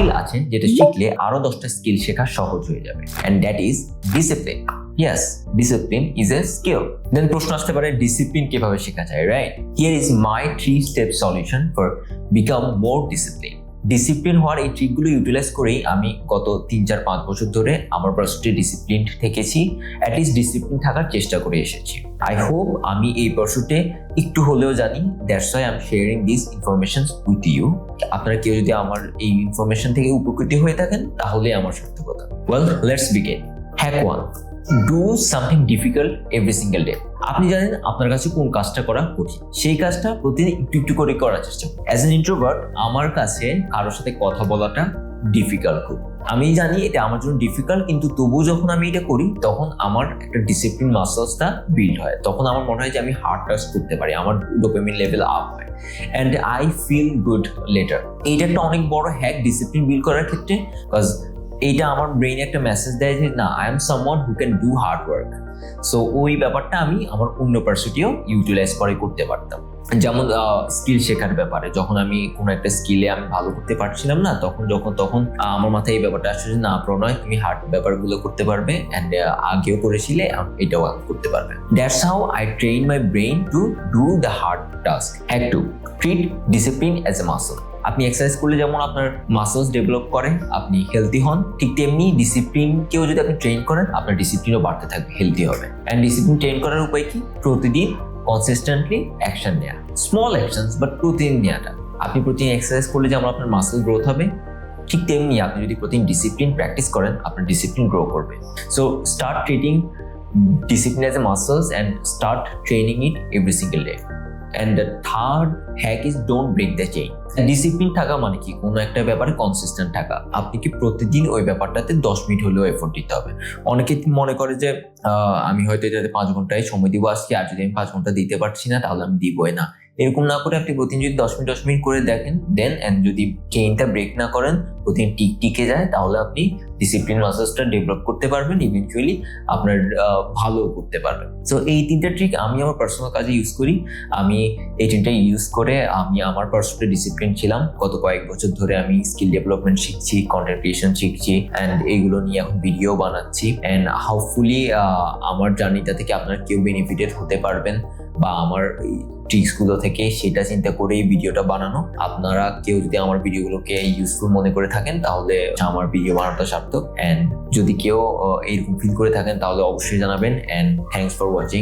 Skill আছে যেটা শিখলে আরো 10টা স্কিল শেখা সহজ হয়ে যাবে, and that is discipline. Yes, discipline is a skill. Then প্রশ্ন আসতে পারে ডিসিপ্লিন কিভাবে শেখা যায়, right? Here is my 3-step solution for become more disciplined. Discipline হওয়ার এই ট্রিকগুলো ইউটিলাইজ করেই আমি গত 3-4-5 বছর ধরে আমার পার্সুটে ডিসিপ্লিন থেকেছি, অ্যাটলিস্ট ডিসিপ্লিন থাকার চেষ্টা করে এসেছি। আই হোপ আমি এই পার্সুটে একটু হলেও জানি, that's why I am sharing this information with you. আপনারা কেউ যদি আমার এই ইনফরমেশন থেকে উপকৃত হয়ে থাকেন তাহলে আমার সার্থকতা। Well, let's begin. Hack 1, do something difficult every single day. আপনি জানেন আপনার কাছে কোন কাজটা করা কঠিন, সেই কাজটা প্রতিদিন একটু একটু করে করার চেষ্টা করুন। অ্যাজ এন ইন্ট্রোভার্ট আমার কাছে কারোর সাথে কথা বলাটা ডিফিকাল্ট খুব। আমি জানি এটা আমার জন্য ডিফিকাল্ট, কিন্তু তবুও যখন আমি এটা করি তখন আমার একটা ডিসিপ্লিন মাসলসটা বিল্ড হয়। তখন আমার মনে হয় যে আমি হার্ড টাস্ক করতে পারি, আমার ডোপামিন লেভেল আপ হয় and I feel good later. এইটা একটা অনেক বড় হ্যাক ডিসিপ্লিন বিল্ড করার ক্ষেত্রে, বিকজ এইটা আমার ব্রেইনে একটা মেসেজ দেয় যে না, I am someone who can do hard work. So ওই ব্যাপারটা আমি আমার অন্য পার্সুটেও ইউটিলাইজ করে করতে পারতাম। যেমন স্কিল শেখার ব্যাপারে, যখন আমি কোনো একটা স্কিলে আমি ভালো করতে পারছিলাম না, তখন আমার মাথায় এই ব্যাপারটা আসছে যে না প্রণয়, তুমি হার্ড ব্যাপারগুলো করতে পারবে অ্যান্ড আগেও করেছিলে, এটাও করতে পারবে। That's how I train my brain to do the hard task. Hack 2, treat discipline as a muscle. আপনি এক্সারসাইজ করলে যেমন আপনার মাসলস ডেভেলপ করে, আপনি হেলদি হন, ঠিক তেমনি ডিসিপ্লিনকেও যদি আপনি ট্রেন করেন আপনার ডিসিপ্লিনও বাড়তে থাকবে, হেলদি হবে। অ্যান্ড ডিসিপ্লিন ট্রেন করার উপায় কি? প্রতিদিন কনসিস্টেন্টলি অ্যাকশন নেওয়া, স্মল অ্যাকশনস বাট প্রতিদিন নেওয়াটা। আপনি প্রতিদিন এক্সারসাইজ করলে যেমন আপনার মাসল গ্রোথ হবে, ঠিক তেমনি আপনি যদি প্রতিদিন ডিসিপ্লিন প্র্যাকটিস করেন আপনার ডিসিপ্লিন গ্রো করবে। So start treating discipline as a muscles and start training it every single day. And the third hack is don't break the chain. Discipline থাকা মানে কি? কোনো একটা ব্যাপারে কনসিস্টেন্ট থাকা। আপনি কি প্রতিদিন ওই ব্যাপারটাতে 10 মিনিট হলেও এফোর্ট দিতে হবে। অনেকে মনে করে যে আমি হয়তো এটাতে 5 ঘন্টায় সময় দিব আজকে, আর যদি আমি 5 ঘন্টা দিতে পারছি না তাহলে আমি দিবই না। এরকম না করে আপনি প্রতিদিন যদি 10 মিনিট করে দেখেন দেন, অ্যান্ড যদি চেইনটা ব্রেক না করেন, প্রতিদিন টিকে যায়, তাহলে আপনি ডিসিপ্লিন মাসলসটা ডেভেলপ করতে পারবেন, ইভেন্চুয়ালি আপনার ভালো করতে পারবেন। সো এই 3টা ট্রিক আমি আমার পার্সোনাল কাজে ইউজ করি। আমি এই 3টা ইউজ করে আমি আমার পার্সোনাল ডিসিপ্লিন ছিলাম। গত কয়েক বছর ধরে আমি স্কিল ডেভেলপমেন্ট শিখছি, কন্টেন্ট ক্রিয়েশন শিখছি, অ্যান্ড এইগুলো নিয়ে এখন ভিডিও বানাচ্ছি। অ্যান্ড হাউপফুলি আমার জার্নিটা থেকে আপনারা কেউ বেনিফিটেড হতে পারবেন, বা আমার ট্রিক্সগুলো থেকে সেটা চিন্তা করে এই ভিডিওটা বানানো। আপনারা কেউ যদি আমার ভিডিওগুলোকে ইউজফুল মনে করে থাকেন তাহলে আমার ভিডিও বানানোটা সার্থক। অ্যান্ড যদি কেউ এইরকম ফিল করে থাকেন তাহলে অবশ্যই জানাবেন। And thanks for watching.